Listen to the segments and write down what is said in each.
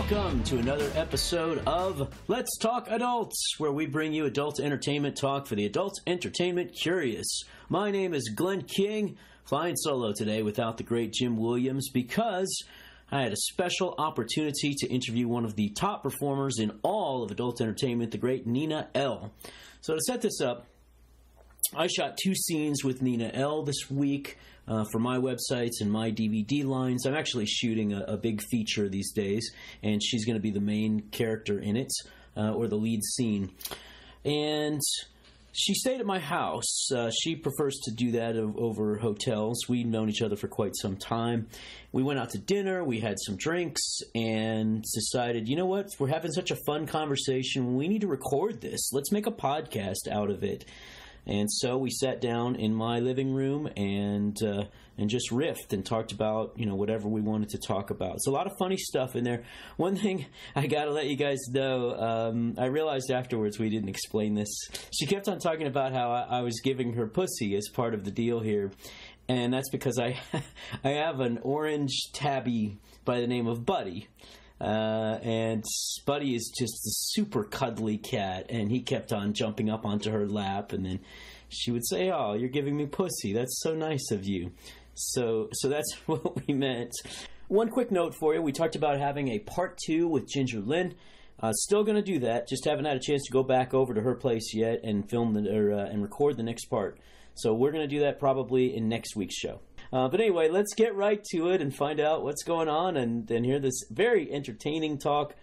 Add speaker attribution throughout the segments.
Speaker 1: Welcome to another episode of Let's Talk Adults, where we bring you adult entertainment talk for the adult entertainment curious. My name is Glenn King, flying solo today without the great Jim Williams because I had a special opportunity to interview one of the top performers in all of adult entertainment, the great Nina Elle. So to set this up, I shot 2 scenes with Nina Elle this week for my websites and my DVD lines. I'm actually shooting a big feature these days, and she's going to be the main character in it, or the lead scene. And she stayed at my house. She prefers to do that over hotels. We've known each other for quite some time. We went out to dinner, we had some drinks, and decided, you know what, we're having such a fun conversation, we need to record this. Let's make a podcast out of it. And so we sat down in my living room and just riffed and talked about, you know, whatever we wanted to talk about. It's a lot of funny stuff in there. One thing I got to let you guys know, I realized afterwards we didn't explain this. She kept on talking about how I was giving her pussy as part of the deal here. And that's because I have an orange tabby by the name of Buddy. And Buddy is just a super cuddly cat, and he kept on jumping up onto her lap, and then she would say, "Oh, you're giving me pussy. That's so nice of you." So that's what we meant. One quick note for you. We talked about having a part 2 with Ginger Lynn. Still going to do that. Just haven't had a chance to go back over to her place yet and film and record the next part. So we're going to do that probably in next week's show. But anyway, let's get right to it and find out what's going on and hear this very entertaining talk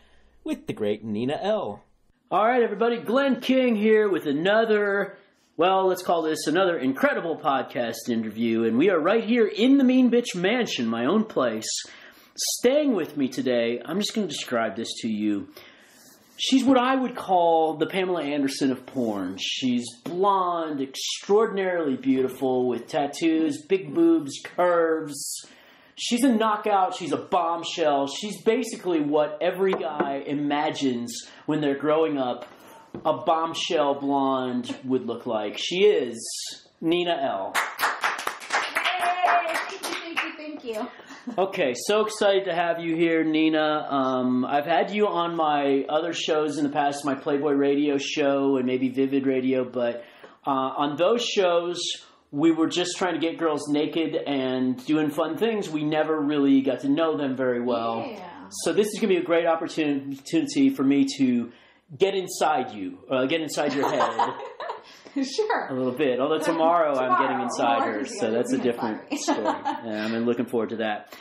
Speaker 1: with the great Nina Elle. All right, everybody, Glenn King here with another, well, let's call this another incredible podcast interview. And we are right here in the Mean Bitch Mansion, my own place. Staying with me today, I'm just going to describe this to you. She's what I would call the Pamela Anderson of porn. She's blonde, extraordinarily beautiful, with tattoos, big boobs, curves. She's a knockout. She's a bombshell. She's basically what every guy imagines when they're growing up a bombshell blonde would look like. She is Nina Elle.
Speaker 2: Yay! Thank you.
Speaker 1: Okay, so excited to have you here, Nina. I've had you on my other shows in the past, my Playboy Radio show and maybe Vivid Radio, but on those shows, we were just trying to get girls naked and doing fun things. We never really got to know them very well.
Speaker 2: Yeah.
Speaker 1: So this is going to be a great opportunity for me to get inside you, get inside your head.
Speaker 2: Sure.
Speaker 1: A little bit. Although tomorrow I'm getting inside her, so that's a different story. And I'm looking forward to that.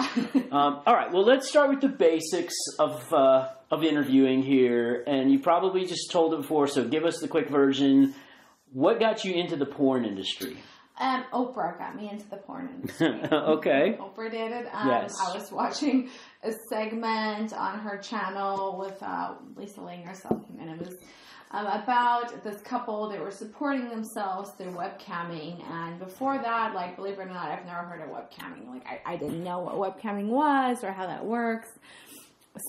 Speaker 1: All right. Well, let's start with the basics of interviewing here. And you probably just told it before, so give us the quick version. What got you into the porn industry?
Speaker 2: Oprah got me into the porn industry.
Speaker 1: Okay.
Speaker 2: Oprah did it.
Speaker 1: Yes.
Speaker 2: I was watching a segment on her channel with Lisa Lang or something, and it was about this couple. They were supporting themselves through webcamming, and before that, like, believe it or not, I've never heard of webcamming. Like, I didn't know what webcamming was or how that works.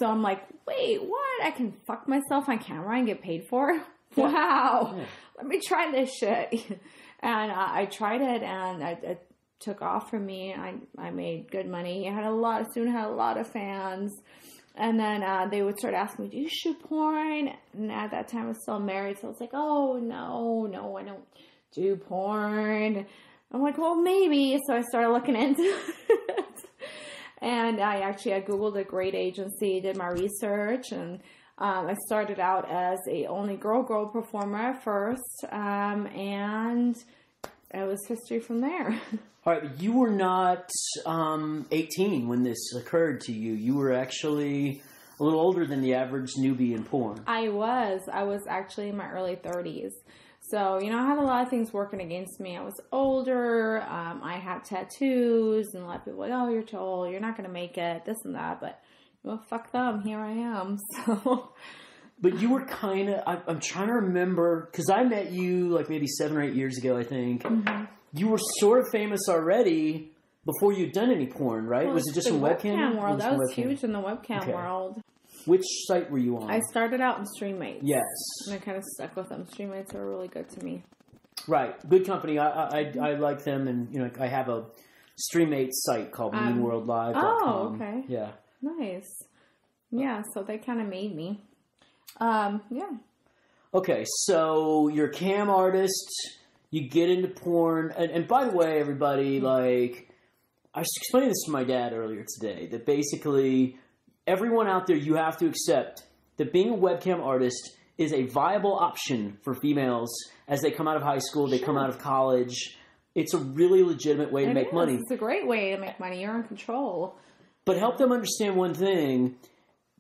Speaker 2: So I'm like, wait, what? I can fuck myself on camera and get paid for it? Wow. Yeah. Let me try this shit. And I tried it, and it took off for me. I made good money. I soon had a lot of fans. And then they would start asking me, do you shoot porn? And at that time I was still married, so I was like, oh, no, I don't do porn. I'm like, well, maybe. So I started looking into it. And I Googled a great agency, did my research, and I started out as a only girl performer at first, and it was history from there. All right, but you were not 18 when this occurred to you. You were actually a little older than the average newbie in porn. I was actually in my early 30s. So, you know, I had a lot of things working against me. I was older. I had tattoos, and a lot of people were like, oh, you're too old. You're not going to make it, this and that. But, well, fuck them. Here I am. So... But you were kind of, I'm trying to remember, because I met you like maybe 7 or 8 years ago, I think. Mm-hmm. You were sort of famous already before you'd done any porn, right? Well,
Speaker 1: was it just in webcam
Speaker 2: world? That was huge in the webcam world.
Speaker 1: Which site were you on?
Speaker 2: I started out in StreamMates.
Speaker 1: Yes.
Speaker 2: And I kind of stuck with them. StreamMates were really good to me.
Speaker 1: Right. Good company. I like them, and, you know, I have a StreamMates site called MeanWorldLive.com.
Speaker 2: Oh, okay.
Speaker 1: Yeah.
Speaker 2: Nice. Yeah, so they kind of made me. Yeah.
Speaker 1: Okay, so you're a cam artist, you get into porn, and by the way, everybody, like, I was explaining this to my dad earlier today, that basically everyone out there, you have to accept that being a webcam artist is a viable option for females as they come out of high school, they come out of college. It's a really legitimate way to make money.
Speaker 2: It's a great way to make money. You're in control.
Speaker 1: But help them understand one thing.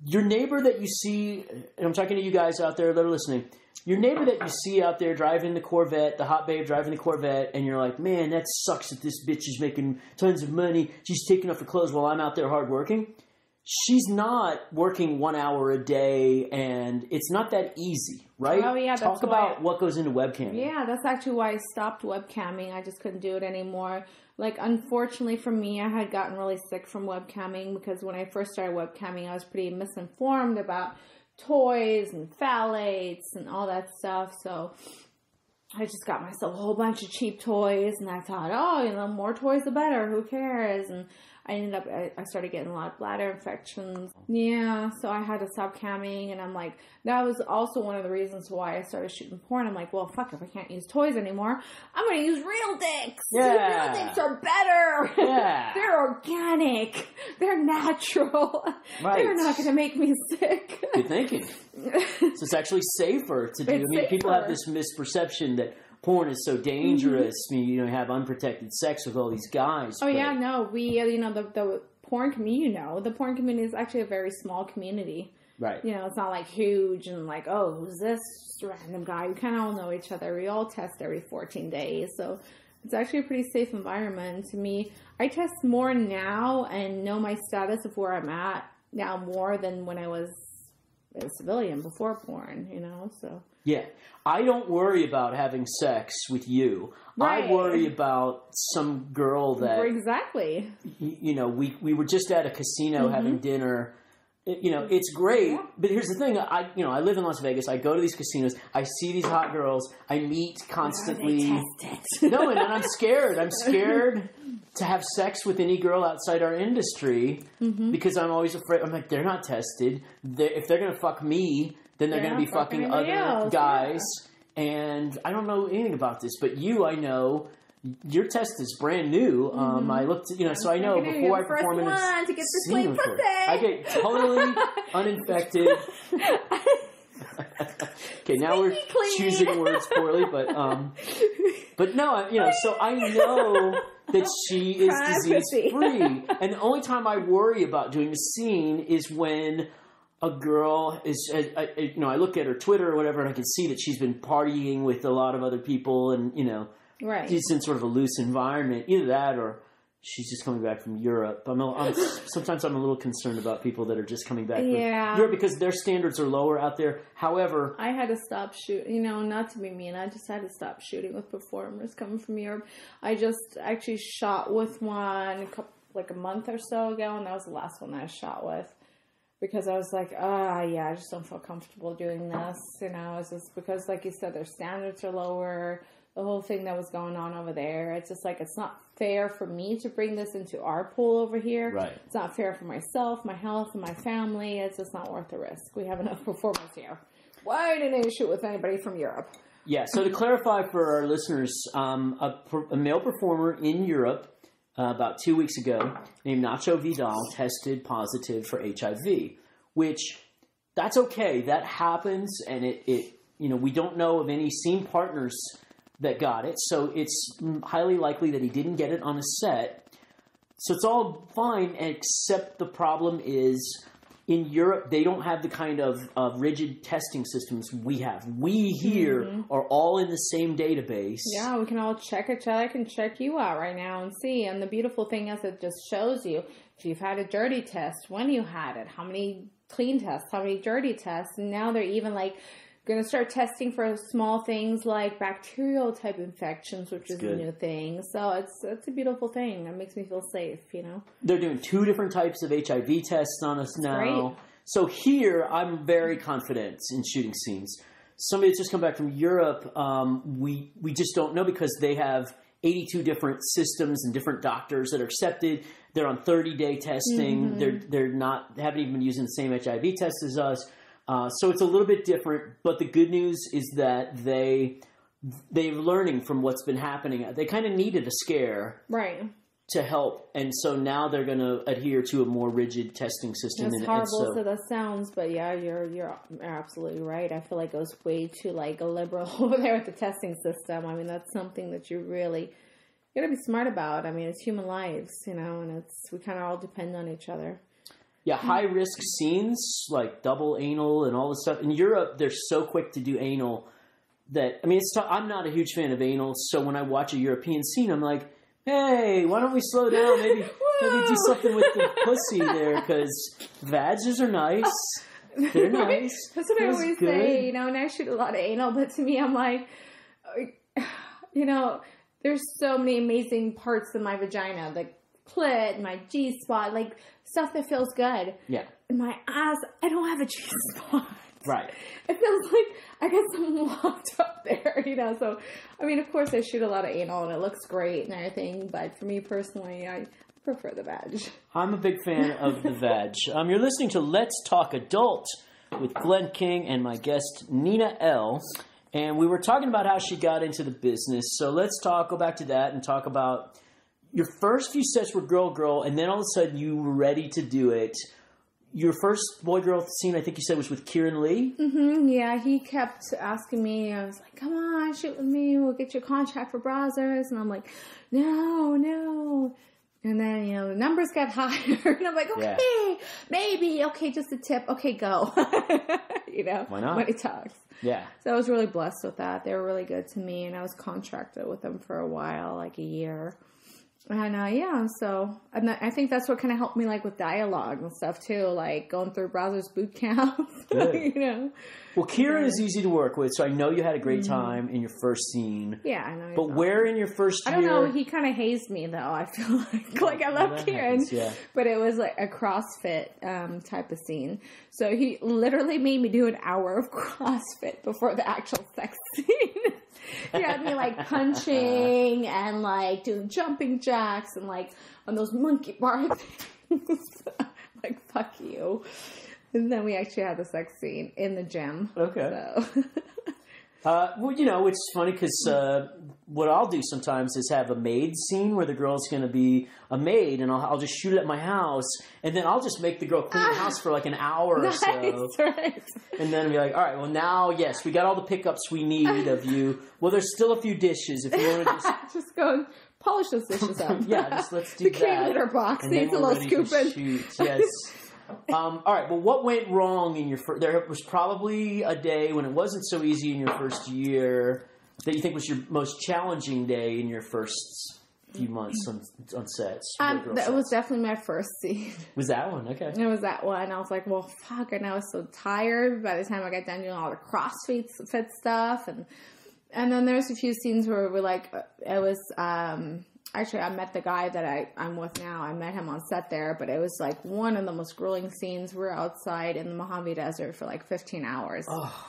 Speaker 1: Your neighbor that you see, and I'm talking to you guys out there that are listening, your neighbor that you see out there driving the Corvette, the hot babe driving the Corvette, and you're like, man, that sucks that this bitch is making tons of money. She's taking off her clothes while I'm out there hard working. She's not working 1 hour a day, and it's not that easy, right?
Speaker 2: Oh, yeah, that's
Speaker 1: Talk about what goes into webcamming.
Speaker 2: Yeah, that's actually why I stopped webcamming. I just couldn't do it anymore. Like, unfortunately for me, I had gotten really sick from webcamming because when I first started webcamming, I was pretty misinformed about toys and phthalates and all that stuff. So I just got myself a whole bunch of cheap toys, and I thought, oh, you know, more toys the better. Who cares? And I started getting a lot of bladder infections. Yeah, so I had to stop camming, and I'm like, that was also one of the reasons why I started shooting porn. I'm like, well, fuck, if I can't use toys anymore, I'm going to use real dicks.
Speaker 1: Yeah.
Speaker 2: Real dicks are better.
Speaker 1: Yeah.
Speaker 2: They're organic. They're natural.
Speaker 1: Right.
Speaker 2: They're not going to make me sick.
Speaker 1: Good thinking. So it's actually safer to do.
Speaker 2: It's
Speaker 1: I mean, people
Speaker 2: safer.
Speaker 1: have this misperception that porn is so dangerous. I mean, you have unprotected sex with all these guys.
Speaker 2: Oh, yeah, no. We, the porn community, the porn community is actually a very small community.
Speaker 1: Right.
Speaker 2: It's not like huge and like, oh, who's this random guy? We kind of all know each other. We all test every 14 days. So it's actually a pretty safe environment. To me, I test more now and know my status of where I'm at now more than when I was a civilian before porn, so.
Speaker 1: Yeah. I don't worry about having sex with you.
Speaker 2: Right.
Speaker 1: I worry about some girl that...
Speaker 2: Exactly.
Speaker 1: We were just at a casino having dinner. It's great, but here's the thing. I live in Las Vegas. I go to these casinos. I see these hot girls. I meet constantly. No, and I'm scared. I'm scared to have sex with any girl outside our industry because I'm always afraid. I'm like, they're not tested. If they're going to fuck me, then they're going to be fucking other guys. Yeah. And I don't know anything about this, but I know. Your test is brand new. I looked, so I know before I perform in a
Speaker 2: to get the sweet pussy.
Speaker 1: I get totally uninfected. Okay, now we're choosing words poorly, but no, so I know that she is disease free, and the only time I worry about doing a scene is when a girl is, I look at her Twitter or whatever, and I can see that she's been partying with a lot of other people, and
Speaker 2: right.
Speaker 1: She's in sort of a loose environment. Either that or she's just coming back from Europe. Sometimes I'm a little concerned about people that are just coming back from Europe because their standards are lower out there. However... I
Speaker 2: had to stop shooting. Not to be mean. I just had to stop shooting with performers coming from Europe. I just actually shot with one a month or so ago, and that was the last one I shot with. Because I was like, I just don't feel comfortable doing this. It's just because, like you said, their standards are lower. The whole thing that was going on over there. It's just like, it's not fair for me to bring this into our pool over here.
Speaker 1: Right.
Speaker 2: It's not fair for myself, my health, and my family. It's just not worth the risk. We have enough performers here. Why didn't I shoot with anybody from Europe?
Speaker 1: Yeah, so to clarify for our listeners, a male performer in Europe about 2 weeks ago named Nacho Vidal tested positive for HIV, which that's okay. That happens, and it we don't know of any scene partners that got it, so it's highly likely that he didn't get it on a set. So it's all fine, except the problem is in Europe, they don't have the kind of rigid testing systems we have. We here are all in the same database.
Speaker 2: Yeah, we can all check each other. I can check you out right now and see. And the beautiful thing is it just shows you if you've had a dirty test, when you had it, how many clean tests, how many dirty tests. And now they're even going to start testing for small things like bacterial type infections, which is a new thing. So it's a beautiful thing. It makes me feel safe, They're doing 2 different types of HIV tests on us now. Great.
Speaker 1: So here, I'm very confident in shooting scenes. Somebody that's just come back from Europe, we just don't know because they have 82 different systems and different doctors that are accepted. They're on 30-day testing. They haven't even been using the same HIV test as us. So it's a little bit different. But the good news is that they're learning from what's been happening. They kind of needed a scare.
Speaker 2: Right.
Speaker 1: To help, and so now they're going to adhere to a more rigid testing system.
Speaker 2: As horrible as that sounds, but yeah, you're absolutely right. I feel like it was way too liberal over there with the testing system. I mean, that's something that you got to be smart about. I mean, it's human lives, and we kind of all depend on each other.
Speaker 1: Yeah, high risk scenes like double anal and all this stuff in Europe. They're so quick to do anal that I'm not a huge fan of anal. So when I watch a European scene, I'm like, hey, why don't we slow down? Maybe do something with the pussy there, because vages are nice. They're nice.
Speaker 2: That's what I always say, and I shoot a lot of anal, but to me, I'm like, there's so many amazing parts of my vagina, the clit, my G-spot, stuff that feels good.
Speaker 1: Yeah.
Speaker 2: And my ass, I don't have a G-spot.
Speaker 1: Right.
Speaker 2: It feels like I got something locked up there, So, of course I shoot a lot of anal and it looks great and everything, but for me personally, I prefer the vag.
Speaker 1: I'm a big fan of the vag. You're listening to Let's Talk Adult with Glenn King and my guest, Nina Elle. And we were talking about how she got into the business. So let's go back to that and talk about your first few sets were girl, and then all of a sudden you were ready to do it. Your first boy-girl scene, I think you said, was with Kieran Lee?
Speaker 2: Mm-hmm, yeah, he kept asking me. I was like, come on, shoot with me. We'll get you a contract for Brazzers. And I'm like, no. And then, the numbers got higher. And I'm like, okay, maybe. Okay, just a tip. Okay, go.
Speaker 1: Why not?
Speaker 2: Money talks.
Speaker 1: Yeah.
Speaker 2: So I was really blessed with that. They were really good to me. And I was contracted with them for a while, a year. And so I think that's what kind of helped me with dialogue and stuff too, going through Brazzers boot camp.
Speaker 1: Well, Kieran is easy to work with, so I know you had a great time in your first scene.
Speaker 2: Yeah, I know.
Speaker 1: But where in your first year?
Speaker 2: I don't know. He kind of hazed me though. I feel like I love Kieran, but it was a CrossFit type of scene. So he literally made me do an hour of CrossFit before the actual sex scene. He had me punching and doing jumping jacks and on those monkey bar things. Fuck you. And then we actually had the sex scene in the gym.
Speaker 1: Okay.
Speaker 2: So.
Speaker 1: It's funny because what I'll do sometimes is have a maid scene where the girl's going to be a maid, and I'll just shoot it at my house, and then I'll just make the girl clean the house for an hour or so.
Speaker 2: Right.
Speaker 1: And then be like, all right, well, now, yes, we got all the pickups we need of you. Well, there's still a few dishes if you want to
Speaker 2: just go and polish those dishes up.
Speaker 1: Yeah, let's do that.
Speaker 2: The clean litter box needs a little scooping.
Speaker 1: Yes. All right, well, what went wrong in your first... There was probably a day when it wasn't so easy in your first year that you think was your most challenging day in your first few months on sets.
Speaker 2: That was definitely my first scene.
Speaker 1: Was that one? Okay.
Speaker 2: It was that one. I was like, well, fuck. And I was so tired by the time I got done doing all the CrossFit stuff. And then there's a few scenes where it was... Actually, I met the guy that I'm with now. I met him on set there, but it was one of the most grueling scenes. We're outside in the Mojave Desert for 15 hours. Oh.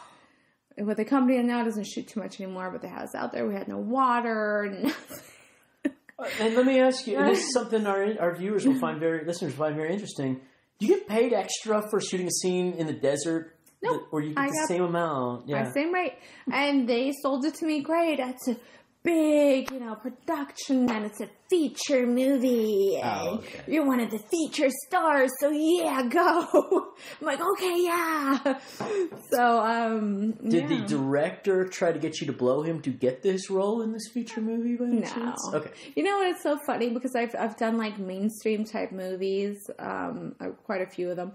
Speaker 2: What the company now doesn't shoot too much anymore, but they had us out there. We had no water.
Speaker 1: And let me ask you, and this is something our listeners will find very interesting. Do you get paid extra for shooting a scene in the desert?
Speaker 2: No.
Speaker 1: Or you get the same amount?
Speaker 2: Yeah. Same rate. And they sold it to me great. That's a big, production, and it's a feature movie, and you're one of the feature stars, so yeah, go. I'm like, okay, yeah. So,
Speaker 1: Did the director try to get you to blow him to get this role in this feature movie by any chance? Okay.
Speaker 2: You know what, it's so funny, because I've done, mainstream type movies, quite a few of them,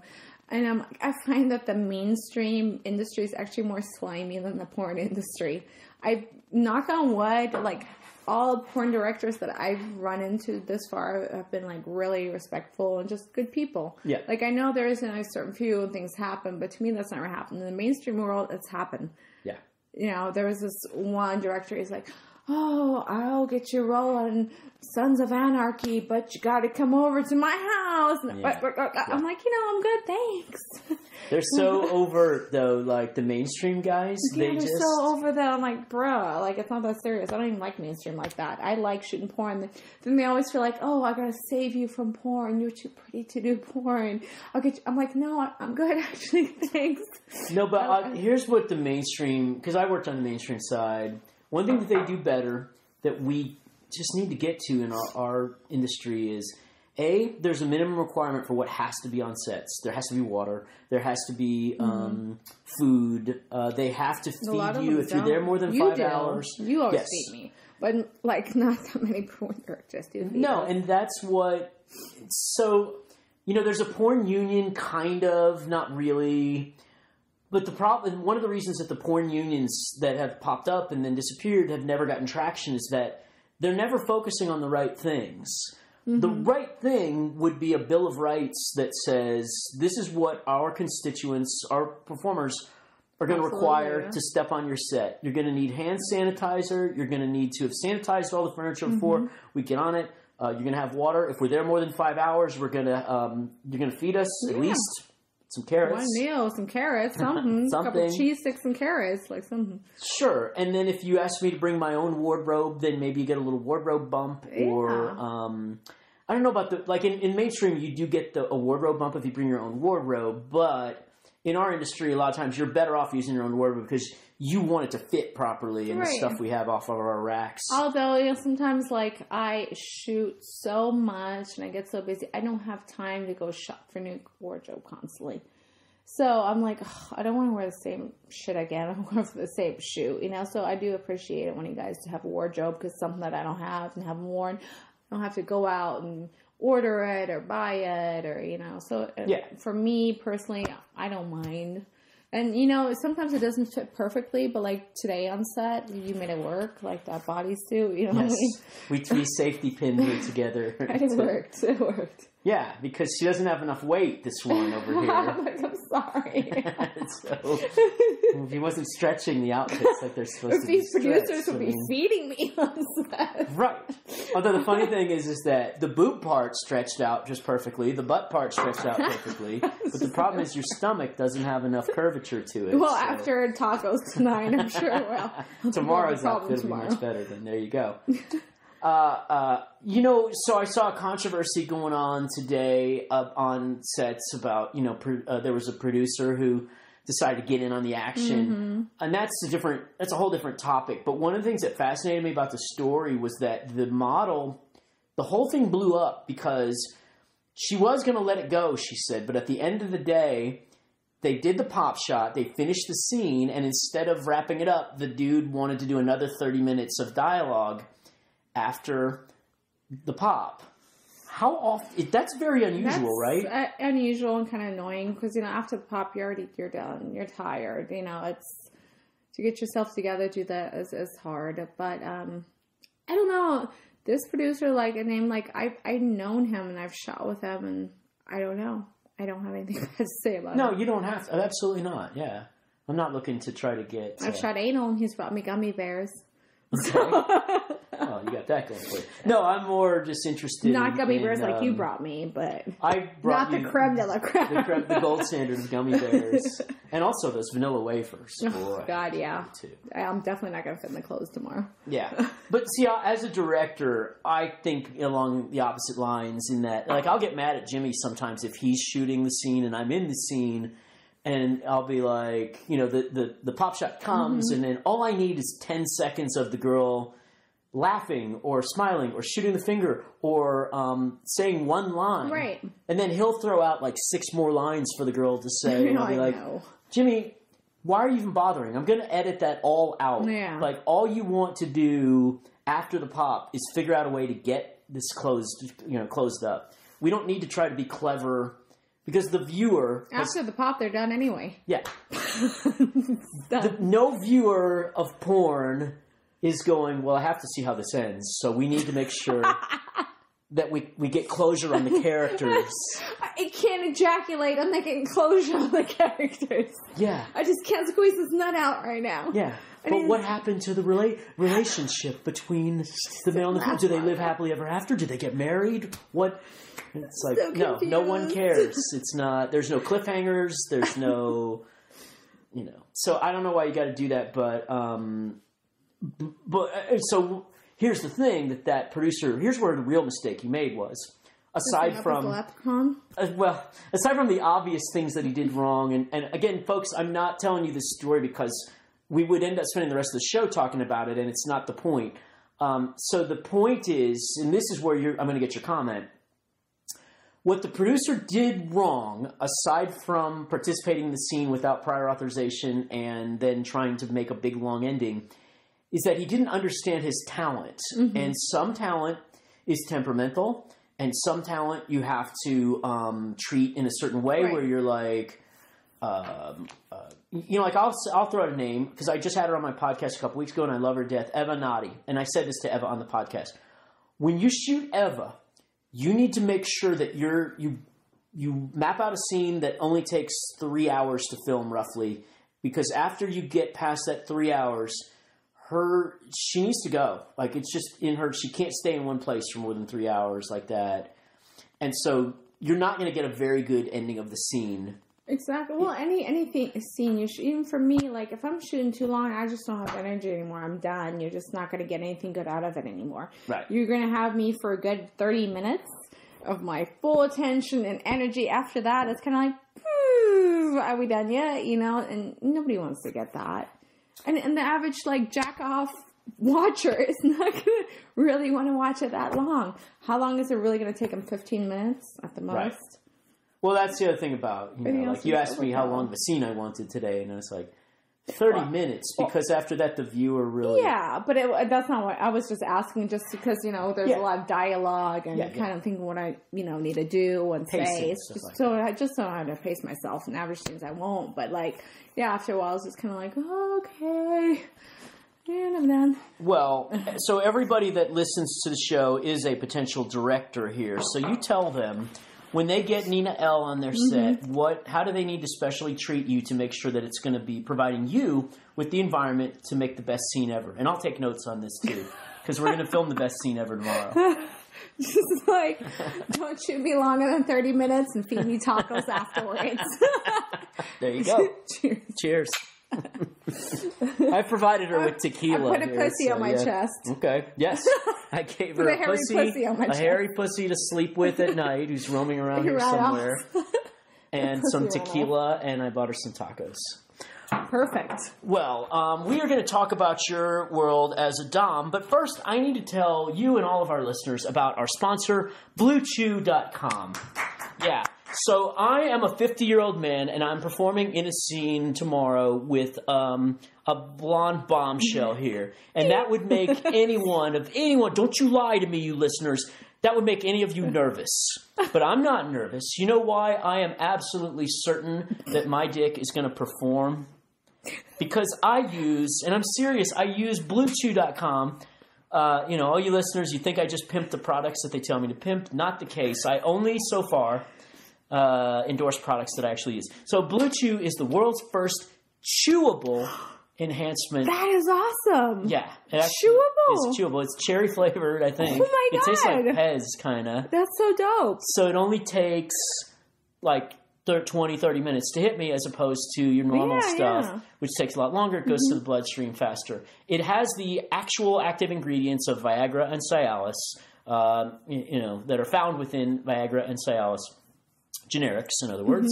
Speaker 2: and I find that the mainstream industry is actually more slimy than the porn industry. Knock on wood, all porn directors that I've run into this far have been really respectful and just good people.
Speaker 1: Yeah.
Speaker 2: I know there isn't a certain few things happen, but to me that's never happened. In the mainstream world, it's happened.
Speaker 1: Yeah.
Speaker 2: There was this one director, he's like, oh, I'll get you rolling, Sons of Anarchy, but you got to come over to my house. I'm like, I'm good, thanks.
Speaker 1: They're so over, though, like, the mainstream guys.
Speaker 2: Yeah, they're so over that. I'm like, bruh, like, it's not that serious. I don't even like mainstream like that. I like shooting porn. Then they always feel like, oh, I gotta save you from porn. You're too pretty to do porn. I'm like, no, I'm good, actually, thanks.
Speaker 1: No, but here's what the mainstream, because I worked on the mainstream side. One thing that they do better that we just need to get to in our industry is, A, there's a minimum requirement for what has to be on sets. There has to be water. There has to be food. They have to feed you if you're there more than 5 hours.
Speaker 2: You always feed me. But, like, not that many porn directors do.
Speaker 1: No, and that's what... So, there's a porn union, kind of, not really... But the problem, one of the reasons that the porn unions that have popped up and then disappeared have never gotten traction is that they're never focusing on the right things. Mm-hmm. The right thing would be a Bill of Rights that says, this is what our constituents, our performers, are going to require to step on your set. You're going to need hand sanitizer. You're going to need to have sanitized all the furniture before we get on it. You're going to have water. If we're there more than 5 hours, you're going to feed us at least some carrots.
Speaker 2: One meal, some carrots, something. A couple of cheese sticks and carrots, like something.
Speaker 1: Sure. And then if you ask me to bring my own wardrobe, then maybe you get a little wardrobe bump. Yeah. Or, I don't know about like in mainstream, you do get a wardrobe bump if you bring your own wardrobe. But in our industry, a lot of times you're better off using your own wardrobe because you want it to fit properly in the stuff we have off of our racks.
Speaker 2: Although, sometimes like I shoot so much and I get so busy, I don't have time to go shop for new wardrobe constantly. So I'm like, I don't want to wear the same shit again. I'm going for the same shoot, So I do appreciate it when you guys have a wardrobe because something that I don't have and haven't worn, I don't have to go out and order it or buy it or, So for me personally, I don't mind. And, sometimes it doesn't fit perfectly, but like today on set, you made it work, like that bodysuit,
Speaker 1: Yes. What I mean? We safety pinned it together.
Speaker 2: It worked.
Speaker 1: Yeah, because she doesn't have enough weight, this one over here.
Speaker 2: I'm sorry.
Speaker 1: So, if he wasn't stretching the outfits like they're supposed to be
Speaker 2: these producers would be feeding me on set.
Speaker 1: Right. Although the funny thing is that the boob part stretched out just perfectly, the butt part stretched out perfectly, but the problem is your stomach doesn't have enough curvature to it.
Speaker 2: Well, after tacos tonight, I'm sure it will.
Speaker 1: Tomorrow's outfit will be much better, then there you go. So I saw a controversy going on today on sets about, there was a producer who decided to get in on the action. And that's a whole different topic. But one of the things that fascinated me about the story was that the model, the whole thing blew up because she was going to let it go, she said. But at the end of the day, they did the pop shot, they finished the scene, and instead of wrapping it up, the dude wanted to do another 30 minutes of dialogue after the pop. How often? That's very unusual, right?
Speaker 2: Unusual and kind of annoying because, after the pop, you're done. You're tired. It's to get yourself together, do that is hard. But I don't know. This producer, like a name, like I've known him and I've shot with him, and I don't know. I don't have anything bad to say about it.
Speaker 1: No, you don't have to. Absolutely not. Yeah. I'm not looking to try to get...
Speaker 2: I've shot anal and he's brought me gummy bears.
Speaker 1: Okay. Oh, you got that going for you. No, I'm more just interested
Speaker 2: not gummy bears like you brought me, but
Speaker 1: I brought
Speaker 2: not the creme de la creme.
Speaker 1: The gold standard of gummy bears. And also those vanilla wafers.
Speaker 2: Oh, God, yeah. I'm definitely not going to fit in the clothes tomorrow.
Speaker 1: Yeah. But see, as a director, I think along the opposite lines in that, like, I'll get mad at Jimmy sometimes if he's shooting the scene and I'm in the scene. And I'll be like, the pop shot comes, and then all I need is 10 seconds of the girl laughing or smiling or shooting the finger or saying one line.
Speaker 2: Right.
Speaker 1: And then he'll throw out like 6 more lines for the girl to say. And I'll be like, Jimmy, why are you even bothering? I'm going to edit that all out.
Speaker 2: Yeah.
Speaker 1: Like, all you want to do after the pop is figure out a way to get this closed up. We don't need to try to be clever. Because the viewer...
Speaker 2: After the pop, they're done anyway.
Speaker 1: Yeah. No viewer of porn is going, well, I have to see how this ends, so we need to make sure that we get closure on the characters.
Speaker 2: I can't ejaculate. I'm not getting closure on the characters.
Speaker 1: Yeah.
Speaker 2: I just can't squeeze this nut out right now.
Speaker 1: Yeah. But what happened to the relationship between the male and the female? Do they live happily ever after? Do they get married? What? It's like,
Speaker 2: so
Speaker 1: no one cares. It's not, there's no cliffhangers. There's no, So I don't know why you got to do that, but so here's the thing that producer, here's where the real mistake he made was, aside from the obvious things that he did wrong, and again, folks, I'm not telling you this story because we would end up spending the rest of the show talking about it, and it's not the point. So the point is, and this is where I'm going to get your comment, what the producer did wrong, aside from participating in the scene without prior authorization and then trying to make a big, long ending, is that he didn't understand his talent. Mm-hmm. And some talent is temperamental, and some talent you have to treat in a certain way, right, where you're like, like I'll throw out a name because I just had her on my podcast a couple weeks ago and I love her to death, Eva Nadi. And I said this to Eva on the podcast. When you shoot Eva, you need to make sure that you map out a scene that only takes 3 hours to film roughly, because after you get past that 3 hours, she needs to go. Like, it's just in her, she can't stay in one place for more than 3 hours like that. And so you're not going to get a very good ending of the scene.
Speaker 2: Exactly. Well, anything scene you shoot, even for me, like if I'm shooting too long, I just don't have energy anymore. I'm done. You're just not going to get anything good out of it anymore. Right. You're going to have me for a good 30 minutes of my full attention and energy. After that, it's kind of like, are we done yet? And nobody wants to get that. And the average like jack off watcher is not going to really want to watch it that long. How long is it really going to take them? 15 minutes at the most. Right. Well, that's the other thing about, like you asked me how long of a scene I wanted today, and it's like 30 minutes, because after that the viewer really... Yeah, but that's not what I was just asking, just because, there's a lot of dialogue and kind of thinking what I, need to do and say. It's just I just don't know how to pace myself, and average things I won't, but after a while it's just kind of like, okay... And I'm done. Well, so everybody that listens to the show is a potential director here, so you tell them... When they get Nina Elle on their set, how do they need to specially treat you to make sure that it's going to be providing you with the environment to make the best scene ever? And I'll take notes on this too, because we're going to film the best scene ever tomorrow. Just like, don't shoot me longer than 30 minutes and feed me tacos afterwards. There you go. Cheers. I provided her with tequila. I put a pussy on my chest. Okay. Yes. I gave her a hairy pussy to sleep with at night who's roaming around here somewhere. And some tequila, and I bought her some tacos. Perfect. Well, we are going to talk about your world as a dom, but first I need to tell you and all of our listeners about our sponsor, BlueChew.com. Yeah. So I am a 50-year-old man, and I'm performing in a scene tomorrow with a blonde bombshell here. And that would make anyone, don't you lie to me, you listeners, that would make any of you nervous. But I'm not nervous. You know why I am absolutely certain that my dick is going to perform? Because and I'm serious, I use BlueChew.com. All you listeners, you think I just pimp the products that they tell me to pimp. Not the case. I only, so far... endorse products that I actually use. So Blue Chew is the world's first chewable enhancement. That is awesome. Yeah. Chewable. It's chewable. It's cherry flavored, I think. Oh my God. It tastes like Pez, kind of. That's so dope. So it only takes like 20, 30 minutes to hit me, as opposed to your normal stuff, which takes a lot longer. It goes to the bloodstream faster. It has the actual active ingredients of Viagra and Cialis, that are found within Viagra and Cialis. Generics, in other words.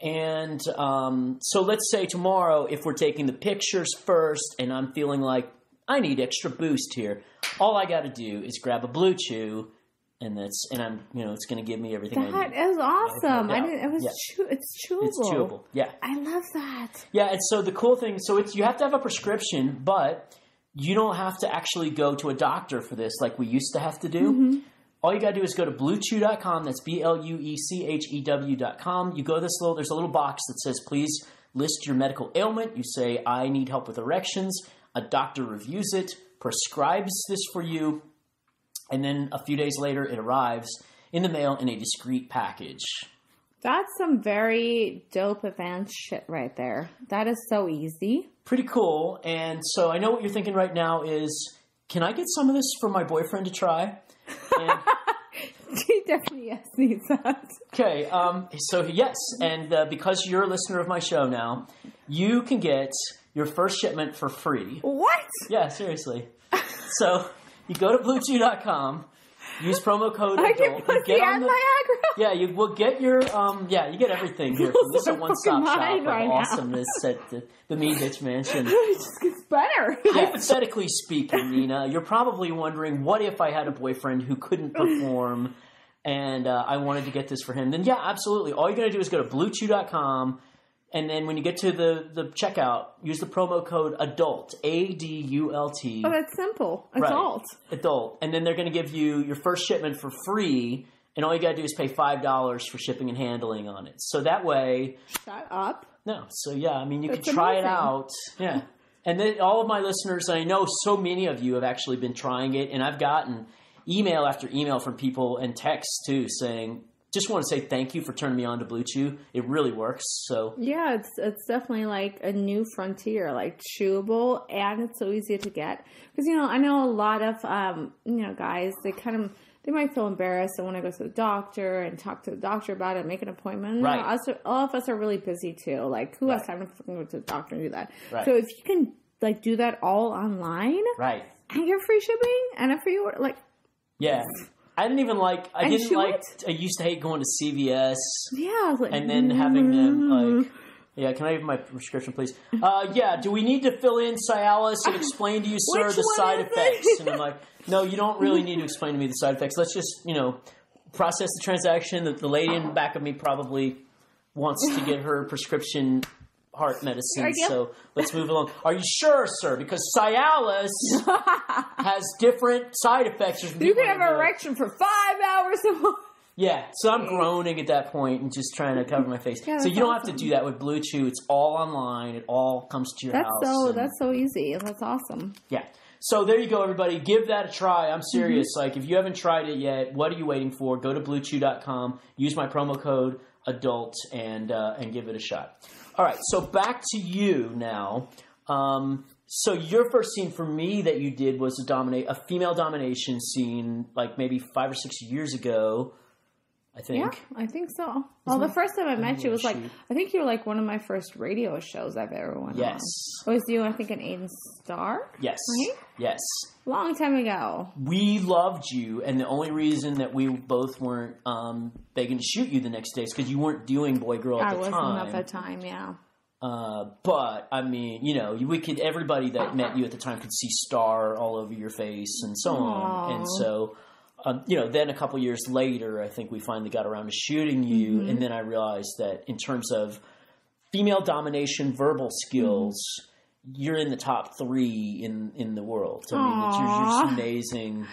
Speaker 2: And so let's say tomorrow, if we're taking the pictures first and I'm feeling like I need extra boost here, all I got to do is grab a Blue Chew, and it's going to give me everything I need. That is awesome. It's chewable. It's chewable. Yeah. I love that. Yeah, and so the cool thing, you have to have a prescription, but you don't have to actually go to a doctor for this like we used to have to do. All you got to do is go to BlueChew.com. That's BlueChew.com. You go to there's a little box that says, please list your medical ailment. You say, I need help with erections. A doctor reviews it, prescribes this for you, and then a few days later it arrives in the mail in a discreet package. That's some very dope advanced shit right there. That is so easy.
Speaker 1: Pretty cool. And so I know what you're thinking right now is, can I get some of this for my boyfriend to try? And
Speaker 2: He definitely needs that.
Speaker 1: okay, so yes, and because you're a listener of my show now, you can get your first shipment for free.
Speaker 2: What?
Speaker 1: Yeah, seriously. So you go to BlueChew.com, use promo code
Speaker 2: I
Speaker 1: adult.
Speaker 2: get pussy and Niagara.
Speaker 1: Yeah, you will get your you get everything here. This is a one-stop shop of
Speaker 2: right
Speaker 1: awesomeness at the Me Bitch Mansion.
Speaker 2: It just gets better.
Speaker 1: Hypothetically speaking, Nina, you're probably wondering, what if I had a boyfriend who couldn't perform and I wanted to get this for him? Then yeah, absolutely. All you're going to do is go to BlueChew.com, and then when you get to the checkout, use the promo code ADULT, ADULT.
Speaker 2: Oh, that's simple. Adult.
Speaker 1: Right. Adult. And then they're going to give you your first shipment for free, and all you got to do is pay $5 for shipping and handling on it. So that way...
Speaker 2: Shut up.
Speaker 1: No. So yeah, I mean, you
Speaker 2: That's
Speaker 1: can try
Speaker 2: amazing.
Speaker 1: it out. Yeah. And then all of my listeners, I know so many of you have actually been trying it, and I've gotten email after email from people and texts too saying, just want to say thank you for turning me on to Blue Chew. It really works. So
Speaker 2: Yeah, it's definitely like a new frontier, like chewable, and it's so easy to get. Because, I know a lot of, guys, they might feel embarrassed and want to go to the doctor and talk to the doctor about it, make an appointment.
Speaker 1: Right.
Speaker 2: All of us are really busy too. Like, who has
Speaker 1: Right.
Speaker 2: time to fucking go to the doctor and do that?
Speaker 1: Right.
Speaker 2: So if you can, like, do that all online
Speaker 1: right.
Speaker 2: and get free shipping and a free order, like,
Speaker 1: Yeah. I didn't
Speaker 2: And chew it?
Speaker 1: I used to hate going to CVS
Speaker 2: yeah. Like,
Speaker 1: and then having them like, yeah, can I have my prescription, please? Yeah, do we need to fill in Cialis and explain to you, sir,
Speaker 2: Which
Speaker 1: the
Speaker 2: one
Speaker 1: side
Speaker 2: is it?
Speaker 1: effects? And I'm like, no, you don't really need to explain to me the side effects. Let's just, process the transaction. The lady in the back of me probably wants to get her prescription heart medicine,
Speaker 2: Yep.
Speaker 1: so let's move along. Are you sure, sir? Because Cialis has different side effects.
Speaker 2: you can have an erection for 5 hours a month.
Speaker 1: Yeah, so I'm groaning at that point and just trying to cover my face.
Speaker 2: Yeah,
Speaker 1: so you
Speaker 2: that's
Speaker 1: don't have to
Speaker 2: awesome.
Speaker 1: do that with Blue Chew. It's all online. It all comes to your house.
Speaker 2: That's so easy. That's awesome.
Speaker 1: Yeah. So there you go, everybody. Give that a try. I'm serious. Like, if you haven't tried it yet, what are you waiting for? Go to BlueChew.com. Use my promo code ADULT and give it a shot. All right. So back to you now. So your first scene for me that you did was a female domination scene, like maybe 5 or 6 years ago, I think.
Speaker 2: Yeah, I think so. Well, the first time I met you was like, I think you were like one of my first radio shows I've ever went on.
Speaker 1: Yes.
Speaker 2: It was you, I think, an Aiden Star?
Speaker 1: Yes.
Speaker 2: Right?
Speaker 1: Yes.
Speaker 2: Long time ago.
Speaker 1: We loved you, and the only reason that we both weren't begging to shoot you the next day is because you weren't doing Boy Girl at
Speaker 2: I
Speaker 1: the
Speaker 2: wasn't
Speaker 1: time.
Speaker 2: at that time, yeah.
Speaker 1: But I mean, everybody that met you at the time could see Star all over your face and so on. And so, then a couple years later, I think we finally got around to shooting you. And then I realized that in terms of female domination, verbal skills, you're in the top 3 in the world. I mean, you're just amazing.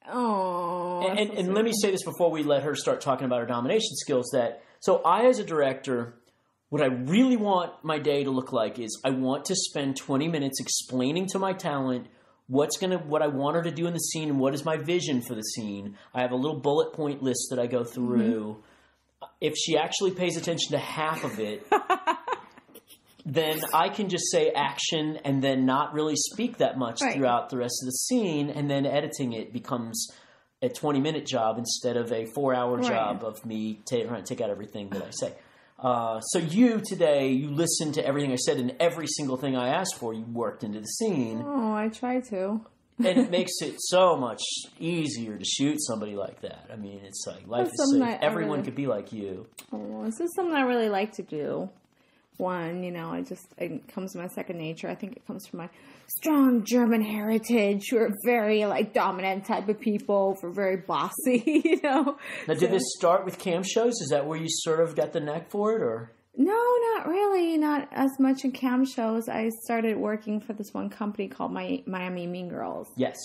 Speaker 2: Oh.
Speaker 1: And let me say this before we let her start talking about her domination skills, so I, as a director, what I really want my day to look like is I want to spend 20 minutes explaining to my talent what I want her to do in the scene and what is my vision for the scene. I have a little bullet point list that I go through. If she actually pays attention to half of it, then I can just say action and then not really speak that much throughout the rest of the scene, and then editing it becomes a 20-minute job instead of a 4-hour job of me trying to take out everything that I say. So you listened to everything I said, and every single thing I asked for, you worked into the scene.
Speaker 2: Oh, I try to.
Speaker 1: And it makes it so much easier to shoot somebody like that. I mean, it's like life is safe. Everyone could be like you.
Speaker 2: Oh, this is something I really like to do. One, it comes to my second nature. I think it comes from my strong German heritage. We're very dominant type of people. We're very bossy, Now,
Speaker 1: did this start with cam shows? Is that where you sort of got the knack for it, or?
Speaker 2: No, not really. Not as much in cam shows. I started working for this one company called Miami Mean Girls.
Speaker 1: Yes.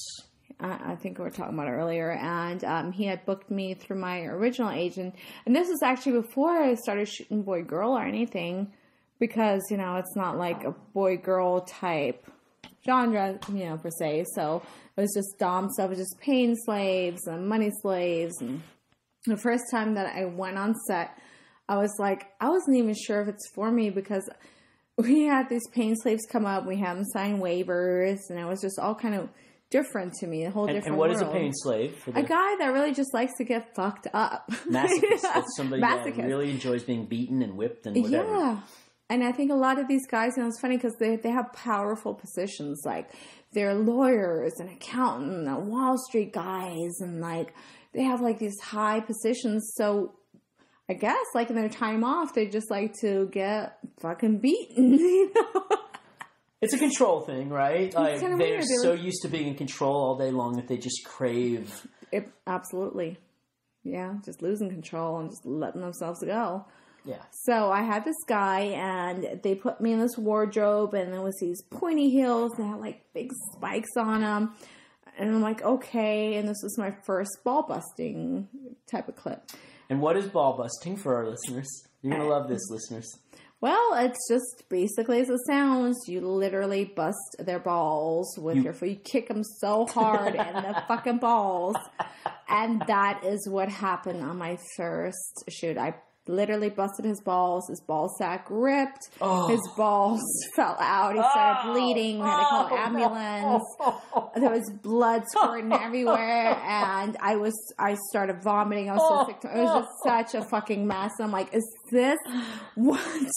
Speaker 2: I think we were talking about it earlier. And he had booked me through my original agent. And this was actually before I started shooting boy-girl or anything. Because, it's not like a boy-girl type genre, per se. So it was just Dom stuff. It was just pain slaves and money slaves. And the first time that I went on set, I was like, I wasn't even sure if it's for me because we had these pain slaves come up. We had them sign waivers, and it was just all kind of different to me. A whole different world.
Speaker 1: And what is a pain slave?
Speaker 2: A guy that really just likes to get fucked up.
Speaker 1: Masochist. That's somebody that really enjoys being beaten and whipped and whatever.
Speaker 2: Yeah. And I think a lot of these guys, it's funny because they have powerful positions. Like, they're lawyers and accountants and Wall Street guys. And, like, they have, like, these high positions. So, I guess, like, in their time off, they just like to get fucking beaten, you know?
Speaker 1: It's a control thing, right? Like, they're
Speaker 2: weird.
Speaker 1: so used to being in control all day long that they just crave...
Speaker 2: Absolutely. Yeah, just losing control and just letting themselves go.
Speaker 1: Yeah.
Speaker 2: So I had this guy, and they put me in this wardrobe, and there was these pointy heels, and they had like big spikes on them. And I'm like, okay. And this was my first ball busting type of clip.
Speaker 1: And what is ball busting for our listeners? You're going to love this, listeners.
Speaker 2: Well, it's just basically as it sounds. You literally bust their balls with your foot. You kick them so hard in the fucking balls. And that is what happened on my first shoot. I literally busted his balls. His ball sack ripped. Oh. His balls fell out. He started bleeding. We had to call an ambulance. There was blood squirting everywhere. And I started vomiting. I was so sick. It was just such a fucking mess. I'm like, is this what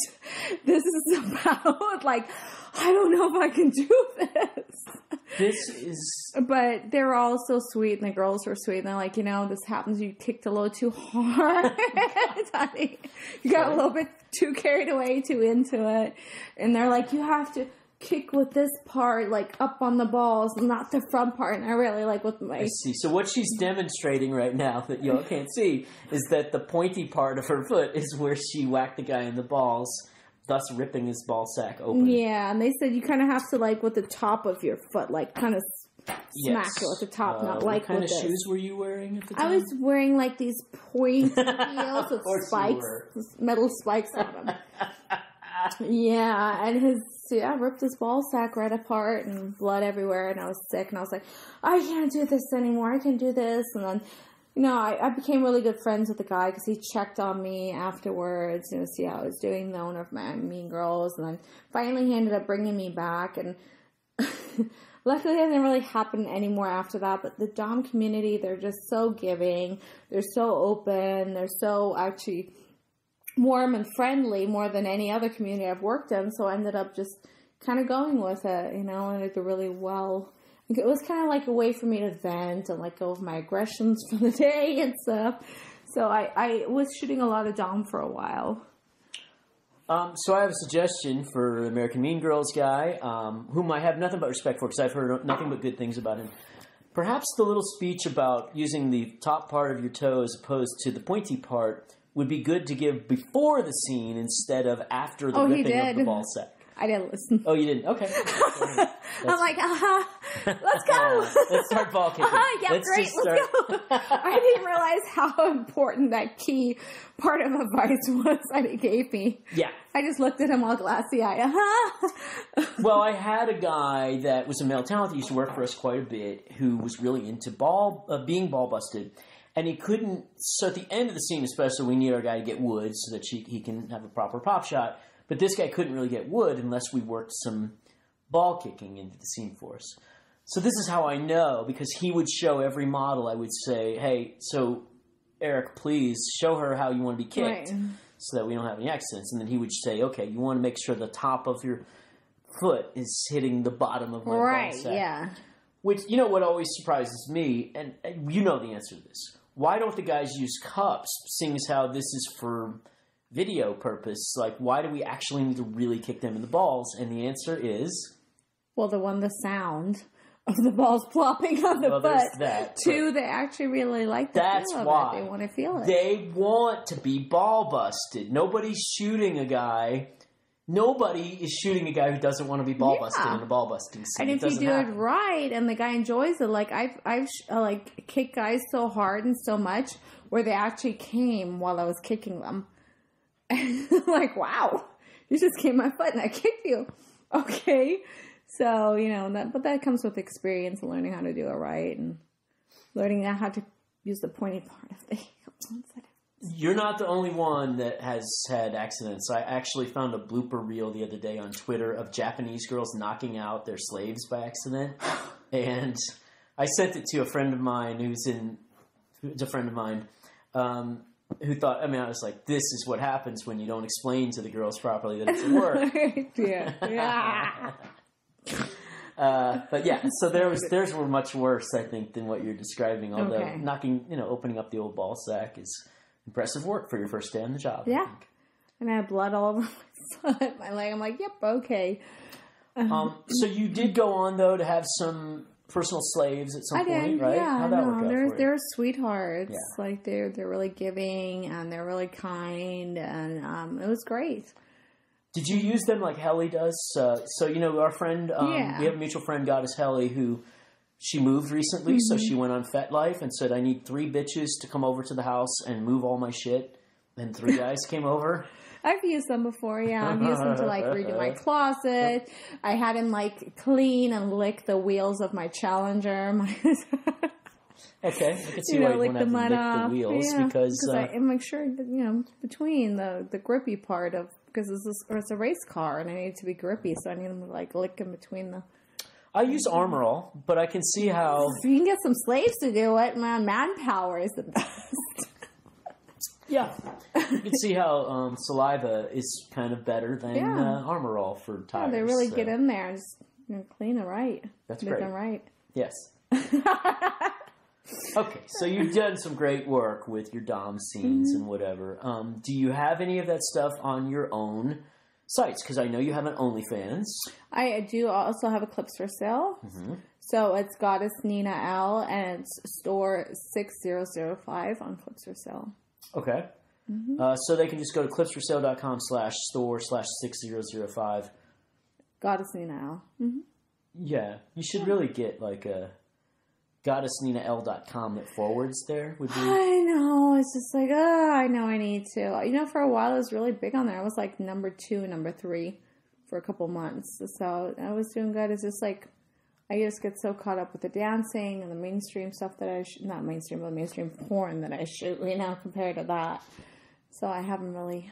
Speaker 2: this is about? Like, I don't know if I can do this.
Speaker 1: This is...
Speaker 2: But they were all so sweet, and the girls were sweet. And they're like, this happens. You kicked a little too hard. You got a little bit too carried away, too into it. And they're like, you have to kick with this part, like, up on the balls, not the front part. And I really like with my...
Speaker 1: I see. So what she's demonstrating right now that y'all can't see is that the pointy part of her foot is where she whacked the guy in the balls, thus ripping his ball sack open.
Speaker 2: Yeah, and they said you kind of have to, like, with the top of your foot, like, kind of smack it with the top, not like with this.
Speaker 1: What kind of shoes were you wearing at the time?
Speaker 2: I was wearing, like, these pointy heels with spikes, metal spikes on them. Yeah, and ripped his ball sack right apart and blood everywhere, and I was sick, and I was like, I can't do this anymore, I can do this, and then... I became really good friends with the guy because he checked on me afterwards, see how I was doing, one of my mean girls. And then finally he ended up bringing me back. And luckily it didn't really happen anymore after that. But the Domme community, they're just so giving. They're so open. They're so actually warm and friendly more than any other community I've worked in. So I ended up just kind of going with it, and it did really well. It was kind of like a way for me to vent and let go of my aggressions for the day and stuff. So I was shooting a lot of Domme for a while.
Speaker 1: So I have a suggestion for American Mean Girls guy, whom I have nothing but respect for because I've heard nothing but good things about him. Perhaps the little speech about using the top part of your toe as opposed to the pointy part would be good to give before the scene instead of after the ripping of the ball sack.
Speaker 2: I didn't listen.
Speaker 1: Oh, you didn't? Okay.
Speaker 2: I'm like, let's go.
Speaker 1: Let's start ball kicking.
Speaker 2: Yeah, let's great, let's go. I didn't realize how important that key part of advice was that he gave me.
Speaker 1: Yeah.
Speaker 2: I just looked at him all glassy-eyed.
Speaker 1: Well, I had a guy that was a male talent that used to work for us quite a bit who was really into being ball busted. And he couldn't, so at the end of the scene especially, we need our guy to get wood so that he can have a proper pop shot. But this guy couldn't really get wood unless we worked some ball kicking into the scene for us. So this is how I know, because he would show every model. I would say, hey, so Eric, please show her how you want to be kicked so that we don't have any accidents. And then he would say, okay, you want to make sure the top of your foot is hitting the bottom of my ball sack.
Speaker 2: Yeah.
Speaker 1: Which, what always surprises me, and you know the answer to this. Why don't the guys use cups, seeing as how this is for video purpose? Like, why do we actually need to really kick them in the balls? And the answer is...
Speaker 2: Well, the sound of the balls plopping on the foot.
Speaker 1: That.
Speaker 2: Two, they actually really like the feel of it. They want to feel it.
Speaker 1: They want to be ball busted. Nobody's shooting a guy... Nobody is shooting a guy who doesn't want to be ball busted in a ball busting scene.
Speaker 2: And if you do it right and the guy enjoys it, like I've kicked guys so hard and so much where they actually came while I was kicking them. And I'm like, wow, you just came my foot and I kicked you. Okay. So, but that comes with experience and learning how to do it right and learning how to use the pointy part of the
Speaker 1: You're not the only one that has had accidents. I actually found a blooper reel the other day on Twitter of Japanese girls knocking out their slaves by accident. And I sent it to a friend of mine who's a friend of mine, who thought, I was like, this is what happens when you don't explain to the girls properly that it's work.
Speaker 2: Yeah.
Speaker 1: But yeah, so theirs were much worse, I think, than what you're describing. Although opening up the old ball sack is impressive work for your first day on the job.
Speaker 2: Yeah. And I had blood all over my foot, my leg. I'm like, yep, okay.
Speaker 1: So you did go on, though, to have some personal slaves at some point, right?
Speaker 2: Yeah,
Speaker 1: how'd that work out for you?
Speaker 2: They're sweethearts.
Speaker 1: Yeah.
Speaker 2: Like they're really giving and they're really kind, and it was great.
Speaker 1: Did you use them like Helly does? So our friend, we have a mutual friend, Goddess Helly, who she moved recently. So she went on FetLife and said, I need 3 bitches to come over to the house and move all my shit. And 3 guys came over.
Speaker 2: I've used them before, yeah. I've used them to like redo my closet. I had him like clean and lick the wheels of my Challenger.
Speaker 1: Okay, I can see why you want to have to lick the wheels because
Speaker 2: I make sure that, between the grippy part of, because it's a race car and I need it to be grippy, so I need them to like lick in between the.
Speaker 1: I use Armor All, but I can see how
Speaker 2: if you can get some slaves to do it, man, manpower is the best.
Speaker 1: Yeah, you can see how saliva is kind of better than Armor All for tires.
Speaker 2: Yeah, they really get in there and just clean it right.
Speaker 1: That's
Speaker 2: great.
Speaker 1: Get
Speaker 2: them right.
Speaker 1: Yes. Okay, so you've done some great work with your Domme scenes and whatever. Do you have any of that stuff on your own sites? Because I know you have an OnlyFans.
Speaker 2: I do also have a Clips for Sale. Mm-hmm. So it's Goddess Nina Elle, and it's store 6005 on Clips for Sale.
Speaker 1: Okay. Mm-hmm. So they can just go to clipsforsale.com/store/6005.
Speaker 2: Goddess Nina Elle. Mm-hmm.
Speaker 1: Yeah. You should really get like a goddessninaL.com that forwards there. Would be.
Speaker 2: I know. It's just like, I know I need to. For a while I was really big on there. I was like number 2, number 3 for a couple months. So I was doing good. It's just like, I just get so caught up with the dancing and the mainstream stuff that not mainstream, but mainstream porn that I shoot, compared to that. So I haven't really,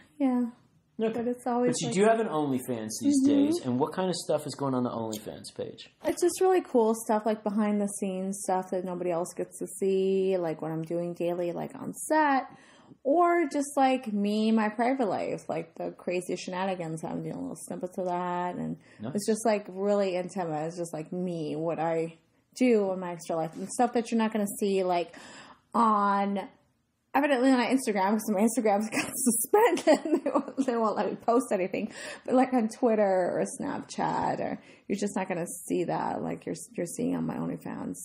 Speaker 2: Okay. But it's always.
Speaker 1: But you do have an OnlyFans these days, and what kind of stuff is going on the OnlyFans page?
Speaker 2: It's just really cool stuff, like behind the scenes stuff that nobody else gets to see, like what I'm doing daily, like on set, or just like me, my private life, like the crazy shenanigans. I'm doing little snippets of that, and It's just like really intimate. It's just like me, what I do in my extra life, and stuff that you're not going to see like on. Evidently on Instagram, because my Instagram's got suspended. They won't let me post anything. But like on Twitter or Snapchat, or you're just not going to see that like you're seeing on my OnlyFans.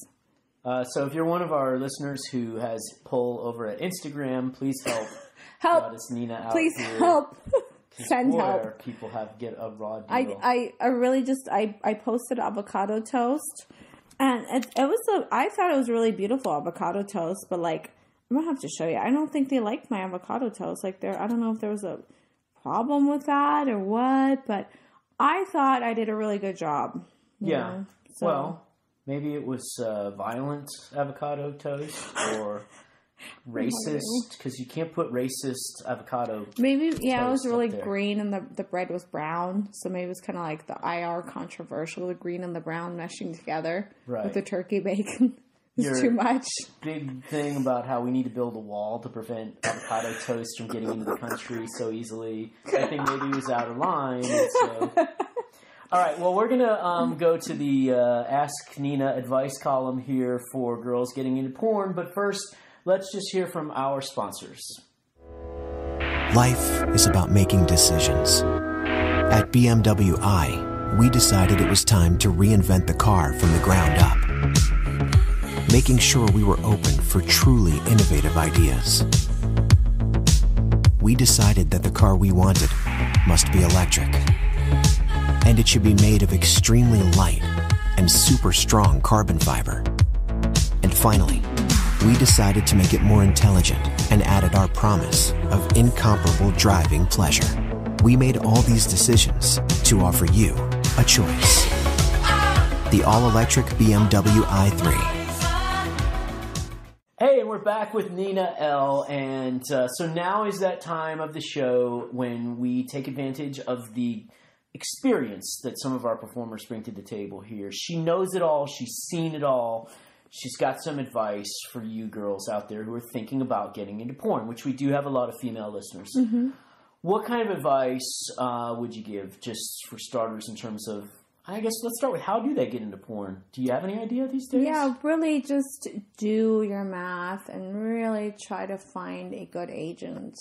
Speaker 1: So if you're one of our listeners who has pull over at Instagram, please help. Goddess Nina out.
Speaker 2: Please help. Send help.
Speaker 1: People get a raw deal.
Speaker 2: I really just I posted avocado toast, and I thought it was really beautiful avocado toast, but like. I'm going to have to show you. I don't think they liked my avocado toast. I don't know if there was a problem with that or what, but I thought I did a really good job.
Speaker 1: Yeah. So. Well, maybe it was violent avocado toast or racist, because you can't put racist avocado
Speaker 2: maybe, it was really green and the bread was brown. So maybe it was kind of like the IR controversial, the green and the brown meshing together with the turkey bacon. It's too much.
Speaker 1: Big thing about how we need to build a wall to prevent avocado toast from getting into the country so easily. I think maybe he was out of line. So. All right, well, we're going to go to the Ask Nina advice column here for girls getting into porn. But first, let's just hear from our sponsors.
Speaker 3: Life is about making decisions. At BMW I, we decided it was time to reinvent the car from the ground up. Making sure we were open for truly innovative ideas. We decided that the car we wanted must be electric, and it should be made of extremely light and super strong carbon fiber. And finally, we decided to make it more intelligent and added our promise of incomparable driving pleasure. We made all these decisions to offer you a choice. The all-electric BMW i3.
Speaker 1: Hey, and we're we're back with Nina Elle, and so now is that time of the show when we take advantage of the experience that some of our performers bring to the table here. She knows it all. She's seen it all. She's got some advice for you girls out there who are thinking about getting into porn, which we do have a lot of female listeners.
Speaker 2: Mm-hmm.
Speaker 1: What kind of advice would you give, just for starters, in terms of, I guess let's start with, how do they get into porn? Do you have any idea these days?
Speaker 2: Yeah, really just do your math and really try to find a good agent.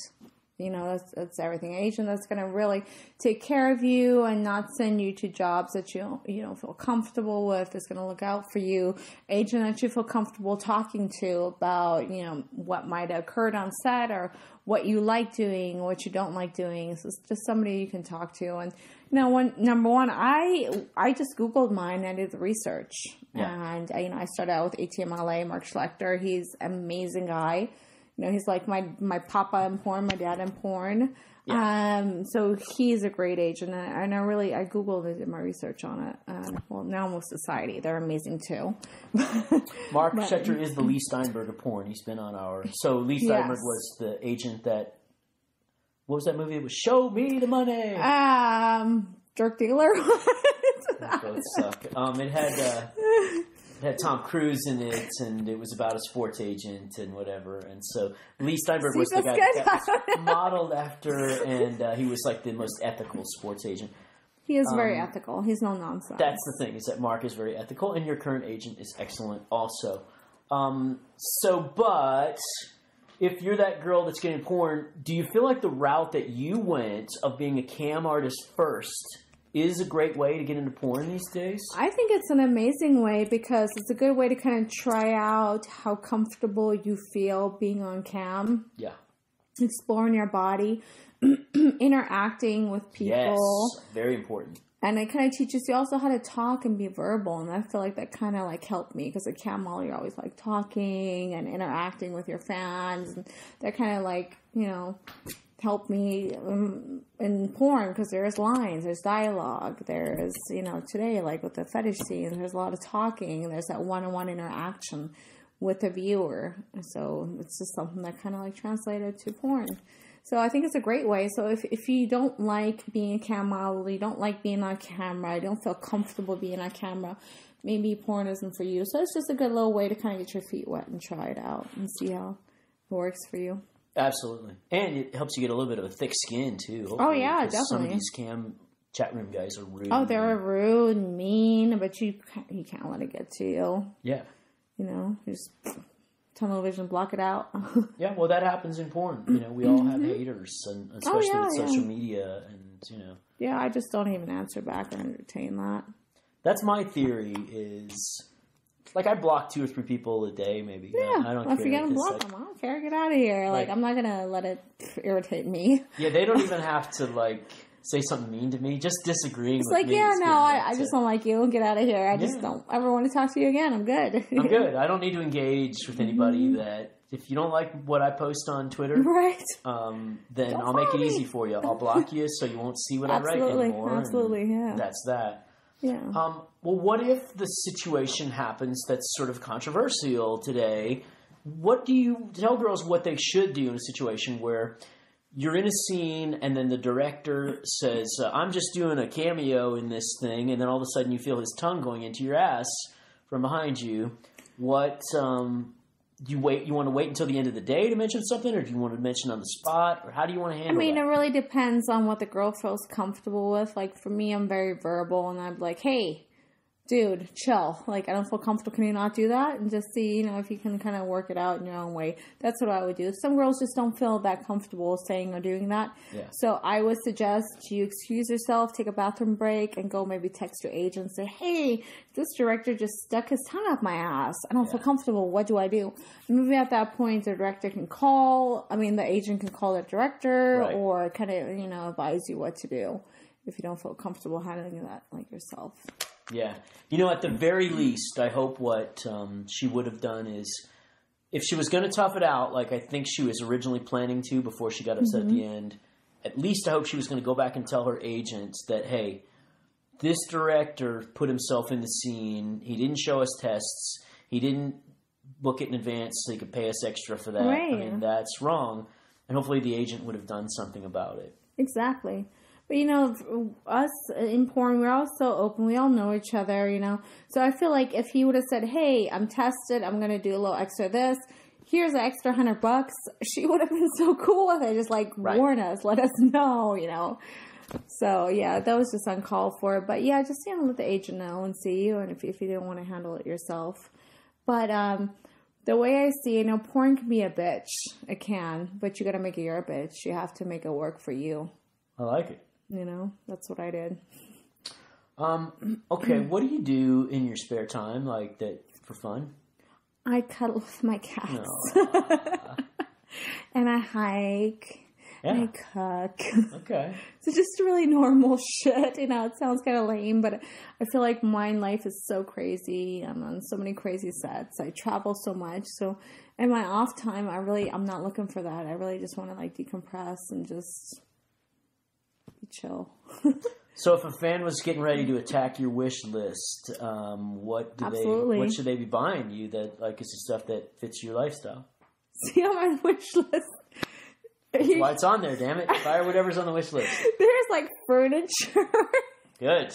Speaker 2: You know, that's everything. An agent that's going to really take care of you and not send you to jobs that you don't feel comfortable with. Is going to look out for you. Agent that you feel comfortable talking to about, what might have occurred on set or what you like doing, what you don't like doing. So it's just somebody you can talk to. And, number one, I just Googled mine. I did the research. Yeah. And, I started out with ATMLA, Mark Schlechter. He's an amazing guy. He's like my papa in porn, my dad in porn. Yeah. So he's a great agent. And I Googled and did my research on it. Now I'm with Society. They're amazing too.
Speaker 1: Mark Schechter is the Lee Steinberg of porn. He's been on our... So Lee Steinberg was the agent that... What was that movie? It was Show Me the Money.
Speaker 2: Drug dealer.
Speaker 1: They both suck. It had Tom Cruise in it, and it was about a sports agent and whatever. And so Lee Steinberg was the guy that was modeled after, and he was like the most ethical sports agent.
Speaker 2: He is very ethical. He's no nonsense.
Speaker 1: That's the thing, is that Mark is very ethical, and your current agent is excellent also. But if you're that girl that's getting porn, do you feel like the route that you went of being a cam artist first is a great way to get into porn these days?
Speaker 2: I think it's an amazing way because it's a good way to kind of try out how comfortable you feel being on cam.
Speaker 1: Yeah.
Speaker 2: Exploring your body, interacting with people.
Speaker 1: Yes, very important.
Speaker 2: And it kind of teaches you also how to talk and be verbal. And I feel like that kind of helped me because at cam model, you're always talking and interacting with your fans. And that kind of helped me in porn because there's lines, there's dialogue, there's, today, with the fetish scenes, there's a lot of talking, and there's that one-on-one interaction with the viewer. So it's just something that kind of translated to porn. So I think it's a great way. So if you don't like being a cam model, you don't like being on camera, you don't feel comfortable being on camera, maybe porn isn't for you. So it's just a good little way to kind of get your feet wet and try it out and see how it works for you.
Speaker 1: Absolutely. And it helps you get a little bit of a thick skin, too.
Speaker 2: Oh, yeah, definitely.
Speaker 1: Some of these cam chat room guys are rude.
Speaker 2: Oh, they're rude and mean, but you can't let it get to you.
Speaker 1: Yeah.
Speaker 2: Just tunnel vision, block it out.
Speaker 1: Yeah, well, that happens in porn. We all have haters, and especially with social media. And,
Speaker 2: Yeah, I just don't even answer back or entertain that.
Speaker 1: That's my theory is... I block 2 or 3 people a day, maybe.
Speaker 2: Yeah,
Speaker 1: I don't care.
Speaker 2: If you're going to block them, I don't care. Get out of here. I'm not going to let it irritate me.
Speaker 1: Yeah, they don't even have to, say something mean to me. Just disagreeing with me.
Speaker 2: I just don't like you. Get out of here. I just don't ever want to talk to you again. I'm good.
Speaker 1: I'm good. I don't need to engage with anybody that... If you don't like what I post on Twitter,
Speaker 2: right?
Speaker 1: Then I'll make it easy for you. I'll block you so you won't see what I write anymore.
Speaker 2: Absolutely, yeah.
Speaker 1: That's that.
Speaker 2: Yeah.
Speaker 1: Well, what if the situation happens that's sort of controversial today? What do you tell girls what they should do in a situation where you're in a scene and then the director says, I'm just doing a cameo in this thing, and then all of a sudden you feel his tongue going into your ass from behind you? What... You want to wait until the end of the day to mention something, or do you want to mention on the spot, or how do you want to handle that?
Speaker 2: It really depends on what the girl feels comfortable with. For me, I'm very verbal, and I'm like, hey, dude, chill. I don't feel comfortable. Can you not do that? And just see, if you can kind of work it out in your own way. That's what I would do. Some girls just don't feel that comfortable saying or doing that. Yeah. So I would suggest you excuse yourself, take a bathroom break, and go maybe text your agent and say, hey, this director just stuck his tongue up my ass. I don't feel comfortable. What do I do? And maybe at that point, the director can the agent can call the director or kind of, advise you what to do if you don't feel comfortable handling that yourself.
Speaker 1: Yeah. At the very least, I hope what she would have done is, if she was going to tough it out, I think she was originally planning to before she got upset at the end, at least I hope she was going to go back and tell her agent that, hey, this director put himself in the scene. He didn't show us tests. He didn't book it in advance so you could pay us extra for that.
Speaker 2: Right.
Speaker 1: I mean, that's wrong. And hopefully the agent would have done something about it.
Speaker 2: Exactly. But, you know, us in porn, we're all so open. We all know each other, you know. So I feel like if he would have said, hey, I'm tested. I'm going to do a little extra of this. Here's an extra $100. She would have been so cool with it. Just like, warn us. Let us know, you know. So, yeah, that was just uncalled for. But, yeah, just, you know, let the agent know and see you. And if you didn't want to handle it yourself. But the way I see it, you know, porn can be a bitch. It can. But you got to make it your bitch. You have to make it work for you.
Speaker 1: I like it.
Speaker 2: You know, that's what I did.
Speaker 1: Okay, what do you do in your spare time, like that for fun?
Speaker 2: I cuddle with my cats.
Speaker 1: No.
Speaker 2: And I hike.
Speaker 1: Yeah.
Speaker 2: And I cook.
Speaker 1: Okay.
Speaker 2: So just really normal shit. You know, it sounds kind of lame, but I feel like my life is so crazy. I'm on so many crazy sets. I travel so much. So in my off time, I'm not looking for that. I really just want to like decompress and just chill.
Speaker 1: So if a fan was getting ready to attack your wish list, what should they be buying you that like is the stuff that fits your lifestyle?
Speaker 2: See on my wish list.
Speaker 1: That's why it's on there, damn it. Buy whatever's on the wish list.
Speaker 2: There's like furniture.
Speaker 1: Good.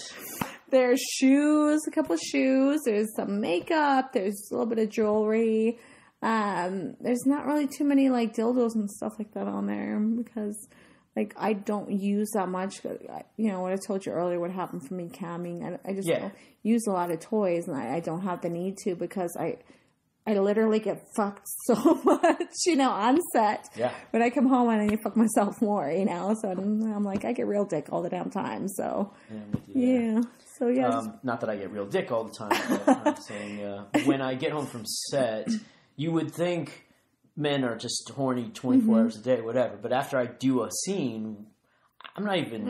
Speaker 2: There's shoes, a couple of shoes. There's some makeup. There's a little bit of jewelry. There's not really too many like dildos and stuff like that on there because like I don't use that much. You know what I told you earlier, what happened for me camming. I just don't use a lot of toys, and I don't have the need to because I literally get fucked so much, you know, on set.
Speaker 1: Yeah. When
Speaker 2: I come home, I need to fuck myself more, you know. So I'm like, I get real dick all the damn time. So yeah. So yeah.
Speaker 1: Not that I get real dick all the time. But I'm saying when I get home from set, you would think men are just horny 24 hours a day, whatever. But after I do a scene, I'm not even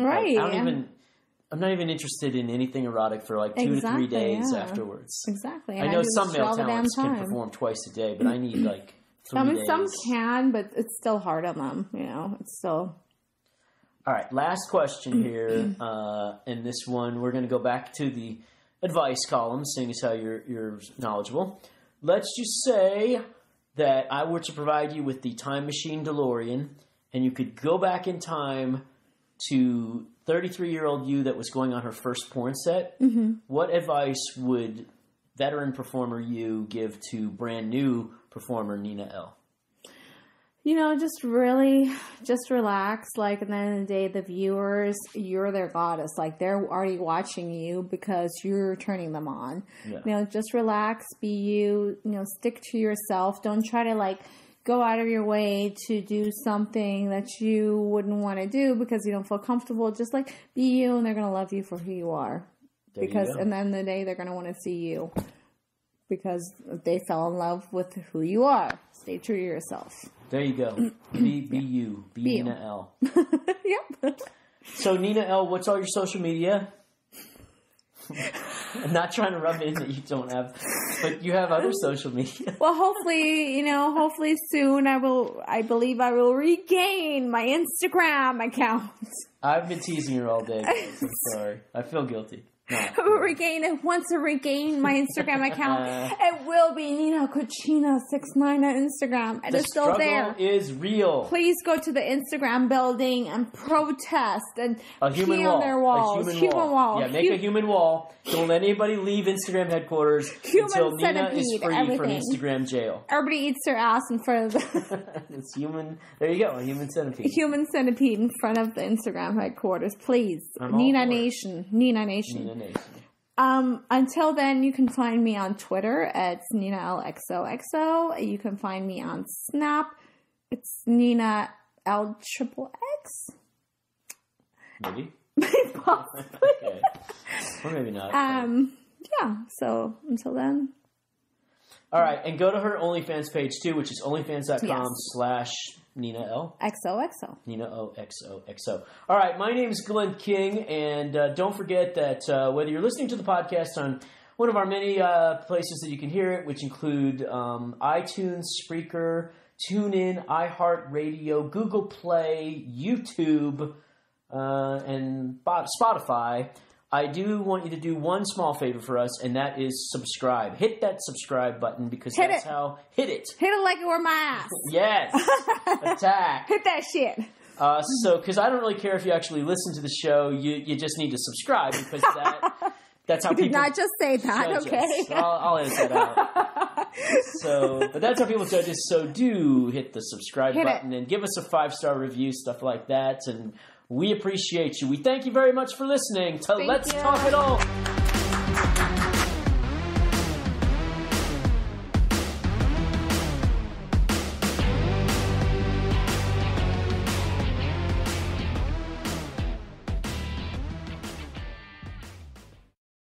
Speaker 1: I'm not even interested in anything erotic for like 2 to 3 days afterwards.
Speaker 2: Exactly.
Speaker 1: And I know some male talents can perform twice a day, but I need like 3 days.
Speaker 2: Some can, but it's still hard on them. You know, it's still.
Speaker 1: All right, last question here. And this one, we're going to go back to the advice column, seeing as how you're knowledgeable. Let's just say that I were to provide you with the Time Machine DeLorean, and you could go back in time to 33-year-old you that was going on her first porn set. Mm-hmm. What advice would veteran performer you give to brand new performer Nina Elle?
Speaker 2: You know, just relax. Like, at the end of the day, the viewers, you're their goddess. Like, they're already watching you because you're turning them on. Yeah. You know, just relax, be you, you know, stick to yourself. Don't try to, like, go out of your way to do something that you wouldn't want to do because you don't feel comfortable. Just, like, be you, and they're going to love you for who you are. Because at the end of the day, they're going to want to see you because they fell in love with who you are. Stay true to yourself.
Speaker 1: There you go. Be you. Be Nina Elle.
Speaker 2: Yep.
Speaker 1: So, Nina Elle, what's all your social media? I'm not trying to rub in that you don't have, but you have other social media.
Speaker 2: Well, hopefully soon I believe I will regain my Instagram account.
Speaker 1: I've been teasing her all day, guys. I'm sorry. I feel guilty.
Speaker 2: Once I regain my Instagram account, it will be Nina Cucina69 on Instagram. It is still there.
Speaker 1: The struggle is real.
Speaker 2: Please go to the Instagram building and protest and pee on their walls.
Speaker 1: A human wall. Yeah, make a human wall. Don't let anybody leave Instagram headquarters until Nina is free from Instagram jail.
Speaker 2: Everybody eats their ass in front of the...
Speaker 1: It's human... There you go, a human centipede.
Speaker 2: A human centipede in front of the Instagram headquarters. Please. Nina Nation. Nina Nation. Until then, you can find me on Twitter at Nina LXOXO. You can find me on Snap. It's Nina LXXX.
Speaker 1: Maybe.
Speaker 2: Possibly.
Speaker 1: Okay. Or maybe not.
Speaker 2: Yeah. So until then.
Speaker 1: All right, and go to her OnlyFans page too, which is onlyfans.com/Nina Elle.
Speaker 2: XOXO.
Speaker 1: Nina OXOXO. All right, my name is Glenn King, and don't forget that whether you're listening to the podcast on one of our many places that you can hear it, which include iTunes, Spreaker, TuneIn, iHeartRadio, Google Play, YouTube, and Spotify, I do want you to do one small favor for us, and that is subscribe. Hit that subscribe button because Hit it
Speaker 2: like it were my ass.
Speaker 1: Yes. Attack.
Speaker 2: Hit that shit.
Speaker 1: Because I don't really care if you actually listen to the show, you just need to subscribe because that's how people...
Speaker 2: You did not just say that, okay?
Speaker 1: So I'll edit that out. But that's how people judge us, so do hit the subscribe button and give us a 5-star review, stuff like that, and we appreciate you. We thank you very much for listening to Let's Talk It All.